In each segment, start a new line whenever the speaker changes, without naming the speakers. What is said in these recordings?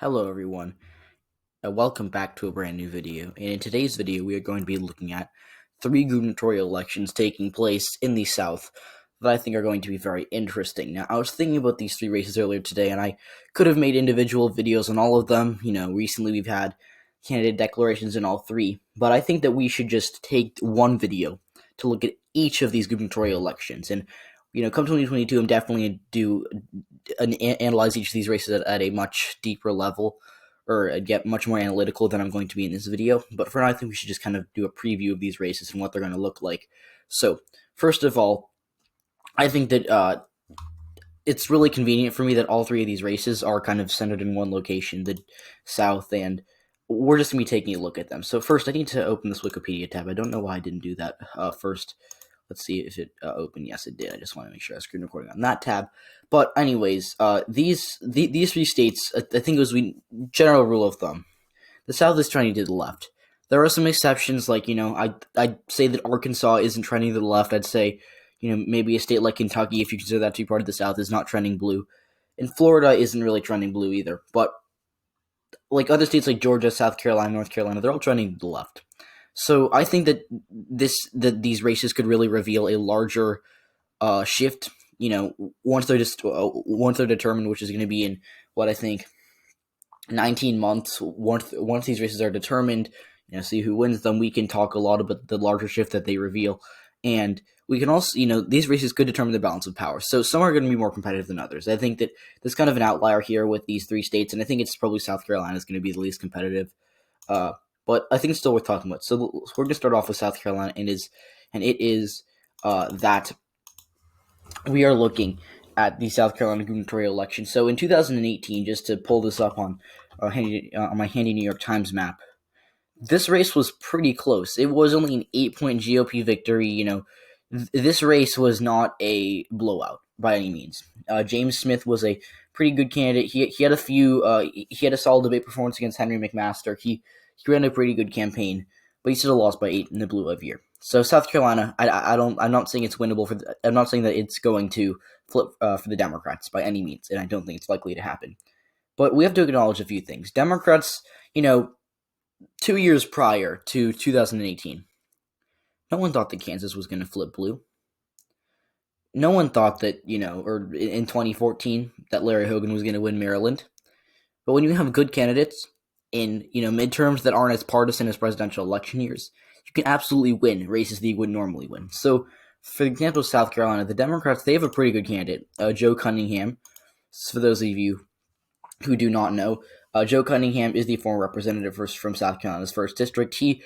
Hello everyone, welcome back to a brand new video, and in today's video we are going to be looking at three gubernatorial elections taking place in the South that I think are going to be very interesting. Now, I was thinking about these three races earlier today, and I could have made individual videos on all of them. Recently we've had candidate declarations in all three, but I think that we should just take one video to look at each of these gubernatorial elections, and come 2022, I'm definitely do analyze each of these races at a much deeper level, or get much more analytical than I'm going to be in this video. But for now, I think we should just kind of do a preview of these races and what they're going to look like. So, first of all, I think that it's really convenient for me that all three of these races are kind of centered in one location, the South, and we're just going to be taking a look at them. So first, I need to open this Wikipedia tab. I don't know why I didn't do that first. Let's see if it opened. Yes, it did. I just want to make sure I screen recording on that tab. But anyways, these three states, I think it was general rule of thumb. The South is trending to the left. There are some exceptions, like I'd say that Arkansas isn't trending to the left. I'd say maybe a state like Kentucky, if you consider that to be part of the South, is not trending blue, and Florida isn't really trending blue either. But like other states like Georgia, South Carolina, North Carolina, they're all trending to the left. So I think that these races could really reveal a larger shift. Once they're determined, which is going to be in what I think 19 months. Once these races are determined, see who wins them. We can talk a lot about the larger shift that they reveal, and we can also these races could determine the balance of power. So some are going to be more competitive than others. I think that there's kind of an outlier here with these three states, and I think it's probably South Carolina is going to be the least competitive. But I think it's still worth talking about. So we're going to start off with South Carolina, and it is that we are looking at the South Carolina gubernatorial election. So in 2018, just to pull this up on my handy New York Times map, this race was pretty close. It was only an 8-point GOP victory. This race was not a blowout by any means. James Smith was a pretty good candidate. He had a solid debate performance against Henry McMaster. He ran a pretty good campaign, but he still lost by 8 in the blue of year. So South Carolina, I'm not saying it's winnable I'm not saying that it's going to flip for the Democrats by any means, and I don't think it's likely to happen. But we have to acknowledge a few things. Democrats, 2 years prior to 2018, no one thought that Kansas was going to flip blue. No one thought that, or in 2014, that Larry Hogan was going to win Maryland. But when you have good candidates in, midterms that aren't as partisan as presidential election years, you can absolutely win races that you would normally win. So, for example, South Carolina, the Democrats, they have a pretty good candidate, Joe Cunningham. For those of you who do not know, Joe Cunningham is the former representative from South Carolina's 1st District. He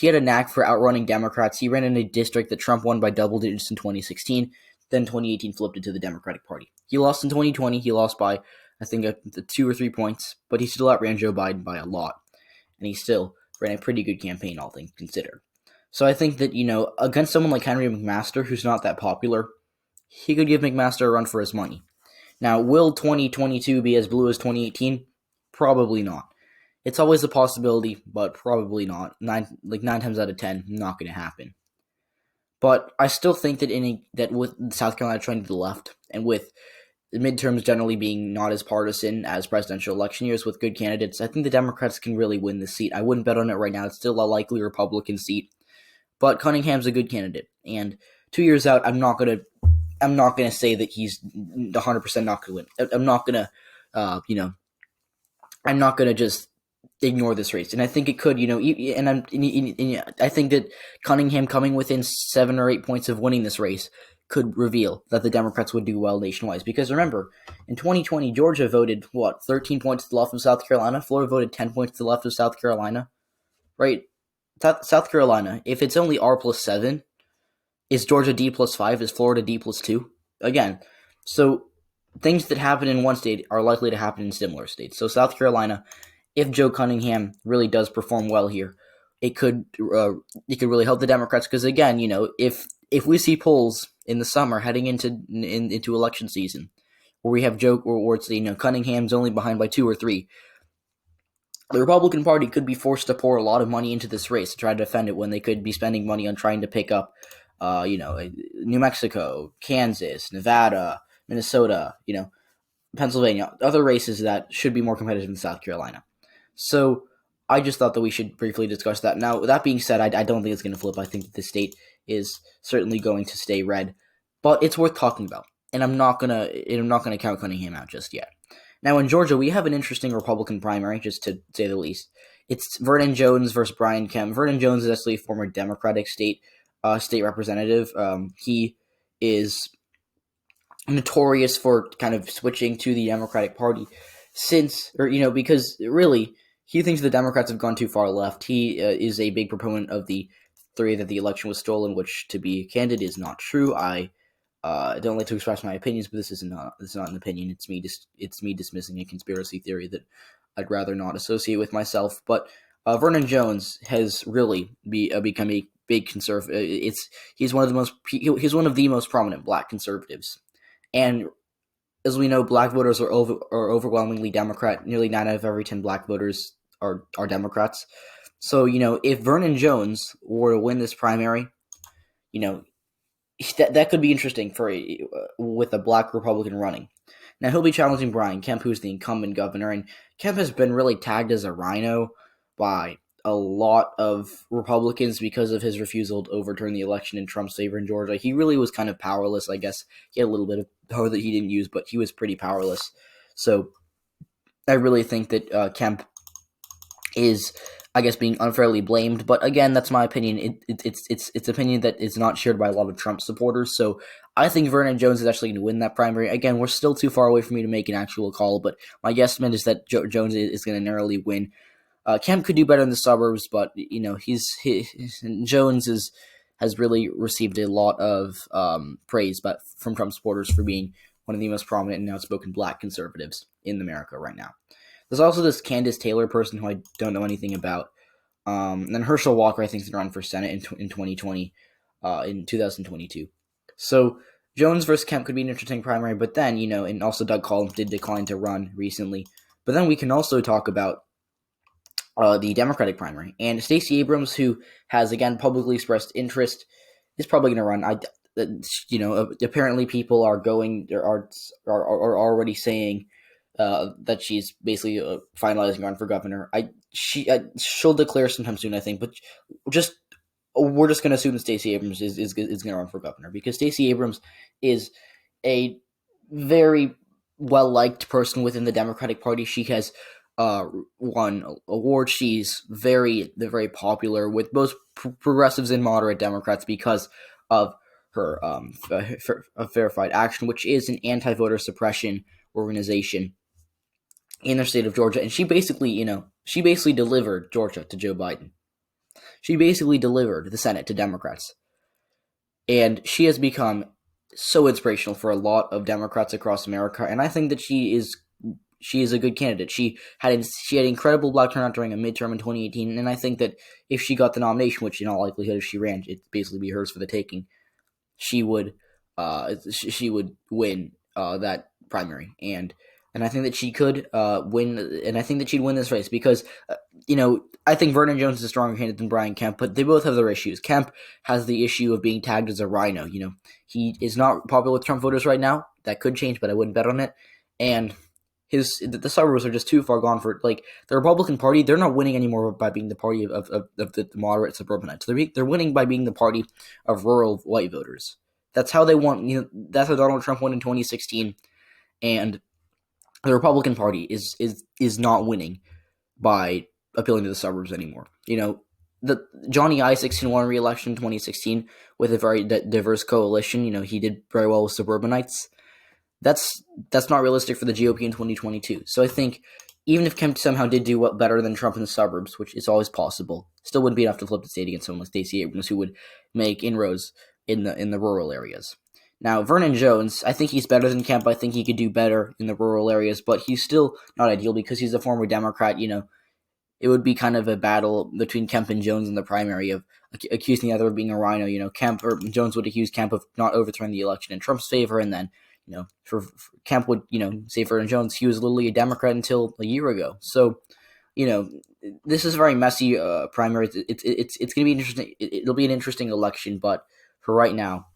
had a knack for outrunning Democrats. He ran in a district that Trump won by double digits in 2016. Then 2018 flipped into the Democratic Party. He lost in 2020. He lost by, I think, 2 or 3 points, but he still outran Joe Biden by a lot. And he still ran a pretty good campaign, all things considered. So I think that, against someone like Henry McMaster, who's not that popular, he could give McMaster a run for his money. Now, will 2022 be as blue as 2018? Probably not. It's always a possibility, but probably not. 9 times out of 10, not going to happen. But I still think that with South Carolina trending to the left, and with the midterms generally being not as partisan as presidential election years with good candidates, I think the Democrats can really win this seat. I wouldn't bet on it right now. It's still a likely Republican seat. But Cunningham's a good candidate. And 2 years out, I'm not gonna say that he's 100% not gonna win. I'm not gonna just ignore this race. And I think it could, I think that Cunningham coming within 7 or 8 points of winning this race could reveal that the Democrats would do well nationwide. Because remember, in 2020, Georgia voted, 13 points to the left of South Carolina? Florida voted 10 points to the left of South Carolina, right? South Carolina, if it's only R plus 7, is Georgia D plus 5? Is Florida D plus 2? Again, so things that happen in one state are likely to happen in similar states. So South Carolina, if Joe Cunningham really does perform well here, it could really help the Democrats. Because again, if we see polls in the summer heading into election season where we have Cunningham's only behind by 2 or 3, the Republican Party could be forced to pour a lot of money into this race to try to defend it when they could be spending money on trying to pick up, New Mexico, Kansas, Nevada, Minnesota, Pennsylvania, other races that should be more competitive in South Carolina. So I just thought that we should briefly discuss that. Now, that being said, I don't think it's going to flip. I think that the state is certainly going to stay red, but it's worth talking about. And I'm not gonna count Cunningham out just yet. Now in Georgia, we have an interesting Republican primary, just to say the least. It's Vernon Jones versus Brian Kemp. Vernon Jones is actually a former Democratic state representative. He is notorious for kind of switching to the Democratic Party because really he thinks the Democrats have gone too far left. He is a big proponent of the theory that the election was stolen, which, to be candid, is not true. I don't like to express my opinions, but this is not an opinion. It's me dismissing a conspiracy theory that I'd rather not associate with myself. But Vernon Jones has really become a big conservative. He's one of the most prominent Black conservatives, and as we know, Black voters are overwhelmingly Democrat. Nearly 9 out of every 10 Black voters are Democrats. So if Vernon Jones were to win this primary, that could be interesting with a Black Republican running. Now he'll be challenging Brian Kemp, who's the incumbent governor, and Kemp has been really tagged as a rhino by a lot of Republicans because of his refusal to overturn the election in Trump's favor in Georgia. He really was kind of powerless, I guess. He had a little bit of power that he didn't use, but he was pretty powerless. So I really think that Kemp is, I guess, being unfairly blamed. But again, that's my opinion. It's opinion that is not shared by a lot of Trump supporters. So I think Vernon Jones is actually going to win that primary. Again, we're still too far away for me to make an actual call, but my guesstimate is that Jones is going to narrowly win. Kemp could do better in the suburbs, but Jones has really received a lot of praise from Trump supporters for being one of the most prominent and outspoken Black conservatives in America right now. There's also this Candace Taylor person who I don't know anything about. And then Herschel Walker, I think, is going to run for Senate in 2020, in 2022. So Jones versus Kemp could be an interesting primary, but then, and also Doug Collins did decline to run recently. But then we can also talk about the Democratic primary. And Stacey Abrams, who has, again, publicly expressed interest, is probably going to run. Apparently people are already saying that she's basically finalizing run for governor. She'll declare sometime soon, I think, but we're just going to assume that Stacey Abrams is going to run for governor, because Stacey Abrams is a very well-liked person within the Democratic Party. She has won awards. She's very popular with both progressives and moderate Democrats because of her Verified Action, which is an anti-voter suppression organization in the state of Georgia. And she basically delivered Georgia to Joe Biden. She basically delivered the Senate to Democrats. And she has become so inspirational for a lot of Democrats across America. And I think that she is a good candidate. She had incredible Black turnout during a midterm in 2018, and I think that if she got the nomination, which in all likelihood if she ran, it'd basically be hers for the taking, she would win that primary, and I think that she could win, and I think that she'd win this race because I think Vernon Jones is a stronger candidate than Brian Kemp, but they both have their issues. Kemp has the issue of being tagged as a rhino. He is not popular with Trump voters right now. That could change, but I wouldn't bet on it. And the suburbs are just too far gone for the Republican Party. They're not winning anymore by being the party of the moderate suburbanites. They're winning by being the party of rural white voters. That's how they want. That's how Donald Trump won in 2016, and the Republican Party is not winning by appealing to the suburbs anymore. The Johnny Isaacs won re-election in 2016 with a very diverse coalition. He did very well with suburbanites. That's not realistic for the GOP in 2022. So I think even if Kemp somehow did do better than Trump in the suburbs, which is always possible, still wouldn't be enough to flip the state against someone like Stacey Abrams, who would make inroads in the rural areas. Now, Vernon Jones, I think he's better than Kemp. I think he could do better in the rural areas, but he's still not ideal because he's a former Democrat. It would be kind of a battle between Kemp and Jones in the primary of accusing the other of being a rhino. Jones would accuse Kemp of not overthrowing the election in Trump's favor, and then for Kemp would, say Vernon Jones, he was literally a Democrat until a year ago. So, this is a very messy primary. It's going to be interesting. It'll be an interesting election, but for right now,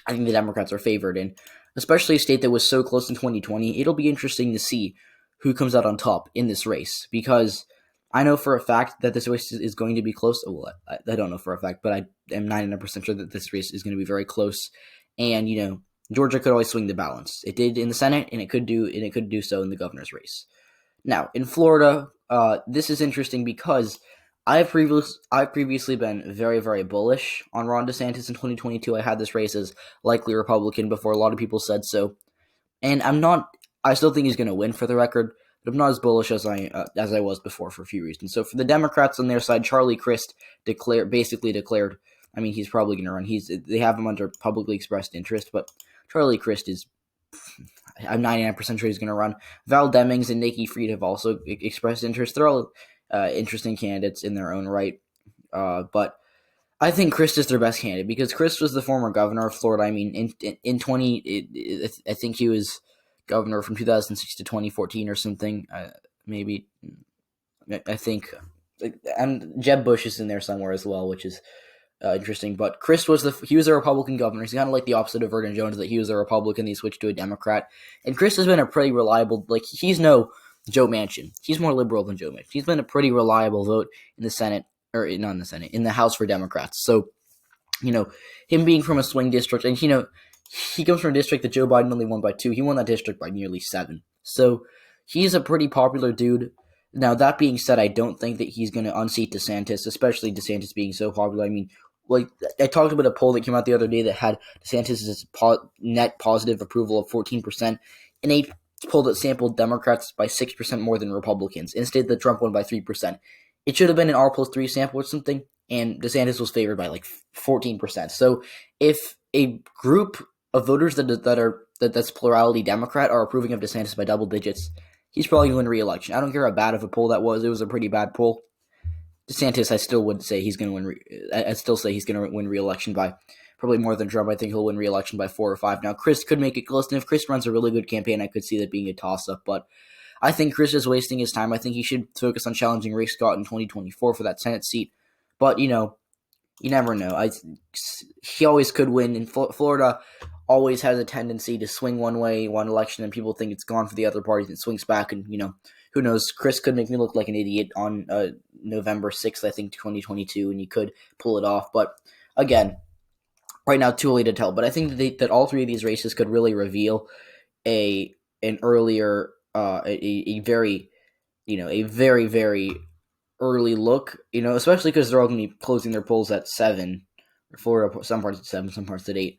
I think the Democrats are favored. And especially a state that was so close in 2020. It'll be interesting to see who comes out on top in this race, because I know for a fact that this race is going to be close. Well, I don't know for a fact, but I am 99% sure that this race is going to be very close. And Georgia could always swing the balance. It did in the Senate, and it could do so in the governor's race. Now, in Florida, this is interesting because I've previously been very, very bullish on Ron DeSantis in 2022. I had this race as likely Republican before a lot of people said so, and I still think he's going to win, for the record, but I'm not as bullish as I was before for a few reasons. So for the Democrats on their side, Charlie Crist basically declared. I mean, he's probably going to run. They have him under publicly expressed interest, but Charlie Crist is. I'm 99% sure he's going to run. Val Demings and Nikki Fried have also expressed interest. They're all interesting candidates in their own right. But I think Crist is their best candidate because Crist was the former governor of Florida. I mean, I think he was governor from 2006 to 2014 or something. Maybe. I think. And Jeb Bush is in there somewhere as well, which is interesting. But Crist was a Republican governor. He's kind of like the opposite of Vernon Jones, that he was a Republican, he switched to a Democrat. And Crist has been a pretty reliable, he's no Joe Manchin. He's more liberal than Joe Manchin. He's been a pretty reliable vote in the Senate, or not in the Senate, in the House for Democrats. So, him being from a swing district, and he comes from a district that Joe Biden only won by 2. He won that district by nearly 7. So he's a pretty popular dude. Now, that being said, I don't think that he's going to unseat DeSantis, especially DeSantis being so popular. I mean, I talked about a poll that came out the other day that had DeSantis' net positive approval of 14%, and a poll that sampled Democrats by 6% more than Republicans, and stated that Trump won by 3%. It should have been an R+3 sample or something, and DeSantis was favored by 14%. So if a group of voters that's plurality Democrat are approving of DeSantis by double digits, he's probably going to win re-election. I don't care how bad of a poll that was. It was a pretty bad poll. DeSantis, I still would say he's going to win. I'd still say he's going to win re-election by probably more than Trump. I think he'll win re-election by 4 or 5. Now, Crist could make it close, and if Crist runs a really good campaign, I could see that being a toss-up. But I think Crist is wasting his time. I think he should focus on challenging Rick Scott in 2024 for that Senate seat. But you never know. He always could win. In Florida, always has a tendency to swing one way one election, and people think it's gone for the other party, and it swings back, and who knows? Crist could make me look like an idiot on November 6th, I think, 2022, and he could pull it off. But again, right now, too early to tell. But I think that all three of these races could really reveal a very very early look. Especially because they're all going to be closing their polls at 7. Florida, some parts at 7, some parts at 8.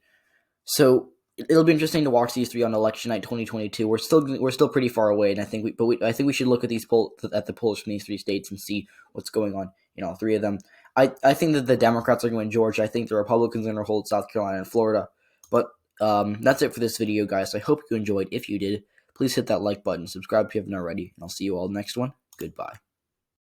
So it'll be interesting to watch these three on election night 2022. We're still pretty far away, and I think we should look at the polls from these 3 states and see what's going on in all 3 of them. I think that the Democrats are going to win Georgia. I think the Republicans are going to hold South Carolina and Florida. But that's it for this video, guys. I hope you enjoyed. If you did, please hit that like button, subscribe if you haven't already, and I'll see you all next one. Goodbye.